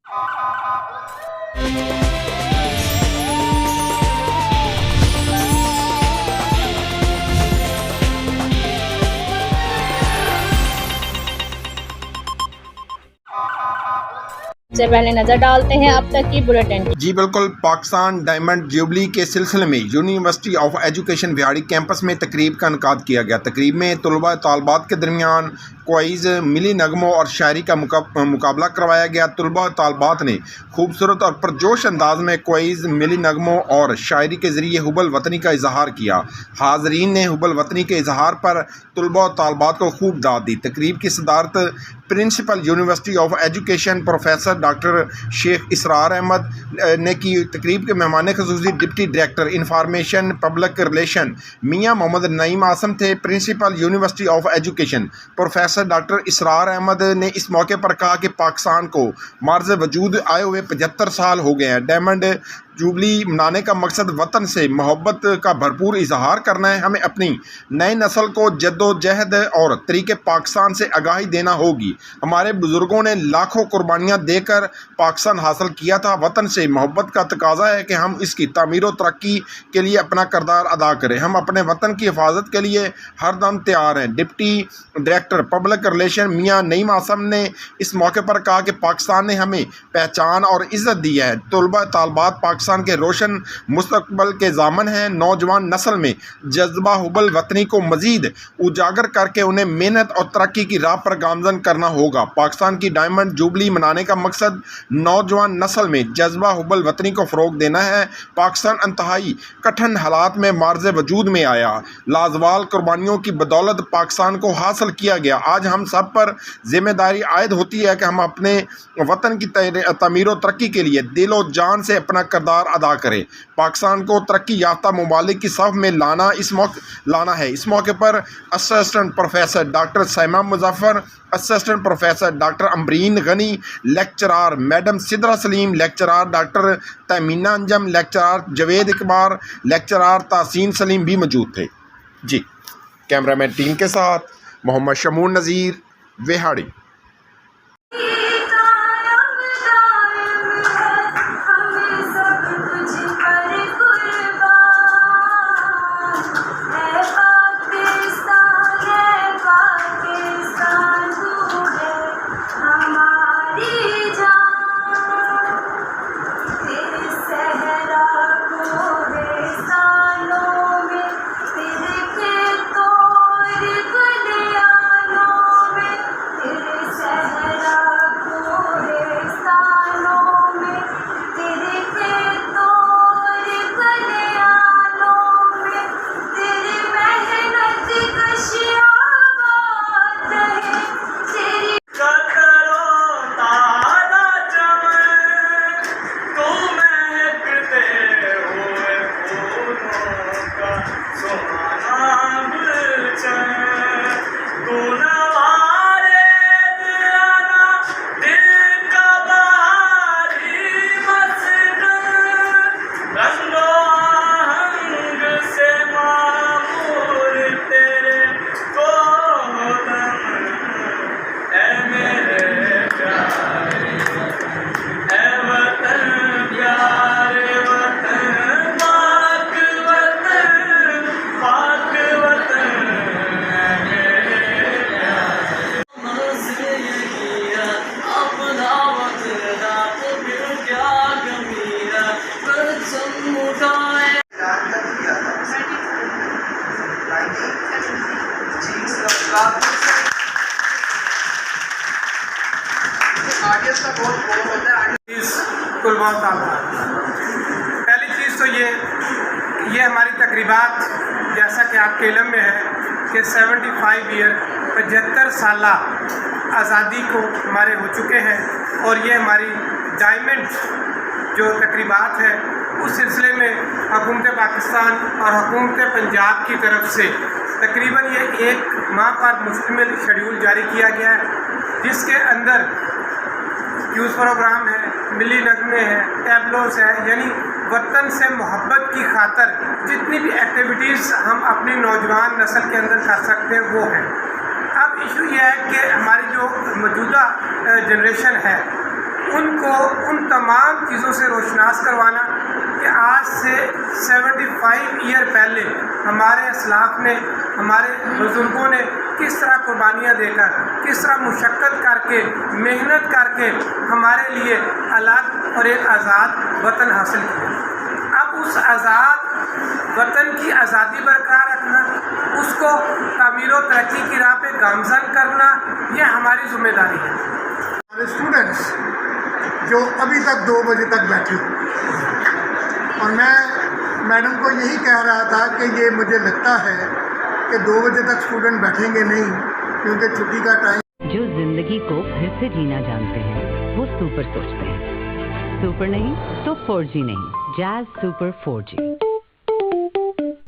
से पहले नजर डालते हैं अब तक की बुलेटिन। जी बिल्कुल, पाकिस्तान डायमंड जुबली के सिलसिले में यूनिवर्सिटी ऑफ एजुकेशन बिहाड़ी कैंपस में तकरीब का इनकाद किया गया। तकरीब में तलबा तालबात के दरमियान क्वाइज़, मिली नगमों और शायरी का मुकाबला करवाया गया। तलबा तालबात ने खूबसूरत और पुरजोश अंदाज में क्वाइज़, मिली नगमों और शायरी के ज़रिए हुब्बुल वतनी का इजहार किया। हाज़रीन ने हुब्बुल वतनी के इजहार पर तलबा तालबात को खूब दाद दी। तकरीब की सदारत principal university of education professor doctor Sheikh Israr Ahmed ने की। तकरीब के मेहमान ख़ुसूसी deputy director information public relation Mian Mohammad Naeem Asim थे। Principal university of education professor doctor Israr Ahmed ने इस मौके पर कहा कि पाकिस्तान को मार्ज़ वजूद आए हुए 75 साल हो गए हैं। डायमंड जुबली मनाने का मकसद वतन से मोहब्बत का भरपूर इजहार करना है। हमें अपनी नई नस्ल को जद्दोजहद और तरीके पाकिस्तान से आगाही देना होगी। हमारे बुज़ुर्गों ने लाखों कुर्बानियाँ देकर पाकिस्तान हासिल किया था। वतन से मोहब्बत का तकाजा है कि हम इसकी तामीर व तरक्की के लिए अपना किरदार अदा करें। हम अपने वतन की हिफाजत के लिए हर दम तैयार हैं। डिप्टी डायरेक्टर पब्लिक रिलेशन मियाँ नईम आसम ने इस मौके पर कहा कि पाकिस्तान ने हमें पहचान और इज़्ज़त दी है। तलबा तालबात पाकिस्तान के रोशन मुस्तकबल के ज़ामन हैं। नौजवान नस्ल में जज्बा हुब्बुल वतनी को मज़ीद उजागर करके उन्हें मेहनत और तरक्की की राह पर गामज़न करना होगा। पाकिस्तान की डायमंड जुबली मनाने का मकसद नौजवान नस्ल में जज्बा हुब्बुल वतनी को फ़रोग देना है। पाकिस्तान इंतहाई कठिन हालात में मार्ज़ वजूद में आया। लाजवाल कुर्बानियों की बदौलत पाकिस्तान को हासिल किया गया। आज हम सब पर जिम्मेदारी आयद होती है कि हम अपने वतन की तामीर और तरक्की के लिए दिलो जान से अपना किरदार अदा करें। पाकिस्तान को तरक्की याफ्ता ममालिक की सफ़ में लाना है। इस मौके पर assistant professor doctor Saima Muzaffar, assistant professor doctor Amreen Gani, lecturer madam Sidra Saleem, lecturer doctor Tamina Anjum, lecturer Javed Iqbal, lecturer Taseen Saleem भी मौजूद थे। जी, कैमरामैन टीम के साथ मोहम्मद शमून नज़ीर, विहाड़ी। पहली चीज़ तो ये हमारी तकरीबात, जैसा कि आपके इल्म में है कि 75 ईयर 75 साल आज़ादी को हमारे हो चुके हैं और ये हमारी डायमंड जो तकरीबात है उस सिलसिले में हुकूमत पाकिस्तान और हुकूमत पंजाब की तरफ से तकरीबन ये 1 माह पर मुश्तमिल शेड्यूल जारी किया गया है, जिसके अंदर क्यूज़ प्रोग्राम है, मिली नगमे हैं, टैबलोस है, यानी वतन से मोहब्बत की खातर जितनी भी एक्टिविटीज़ हम अपनी नौजवान नस्ल के अंदर कर सकते हैं वो है। अब इशू ये है कि हमारी जो मौजूदा जनरेशन है उनको उन तमाम चीज़ों से रोशनास करवाना कि आज से 75 ईयर पहले हमारे असलाफ ने, हमारे बुजुर्गों ने किस तरह कुर्बानियाँ देकर, किस तरह मुशक्क़त करके, मेहनत करके हमारे लिए अलग और एक आज़ाद वतन हासिल किया। अब उस आज़ाद वतन की आज़ादी बरकरार रखना, उसको तामीर व तरक्की की राह पे गामजन करना, यह हमारी जिम्मेदारी है। हमारे स्टूडेंट्स जो अभी तक 2 बजे तक बैठे, और मैं मैडम को यही कह रहा था कि ये मुझे लगता है कि 2 बजे तक स्टूडेंट बैठेंगे नहीं, क्योंकि छुट्टी का टाइम। जो जिंदगी को फिर से जीना जानते हैं वो सुपर सोचते हैं। सुपर नहीं तो 4G नहीं, जैज़ सुपर 4G।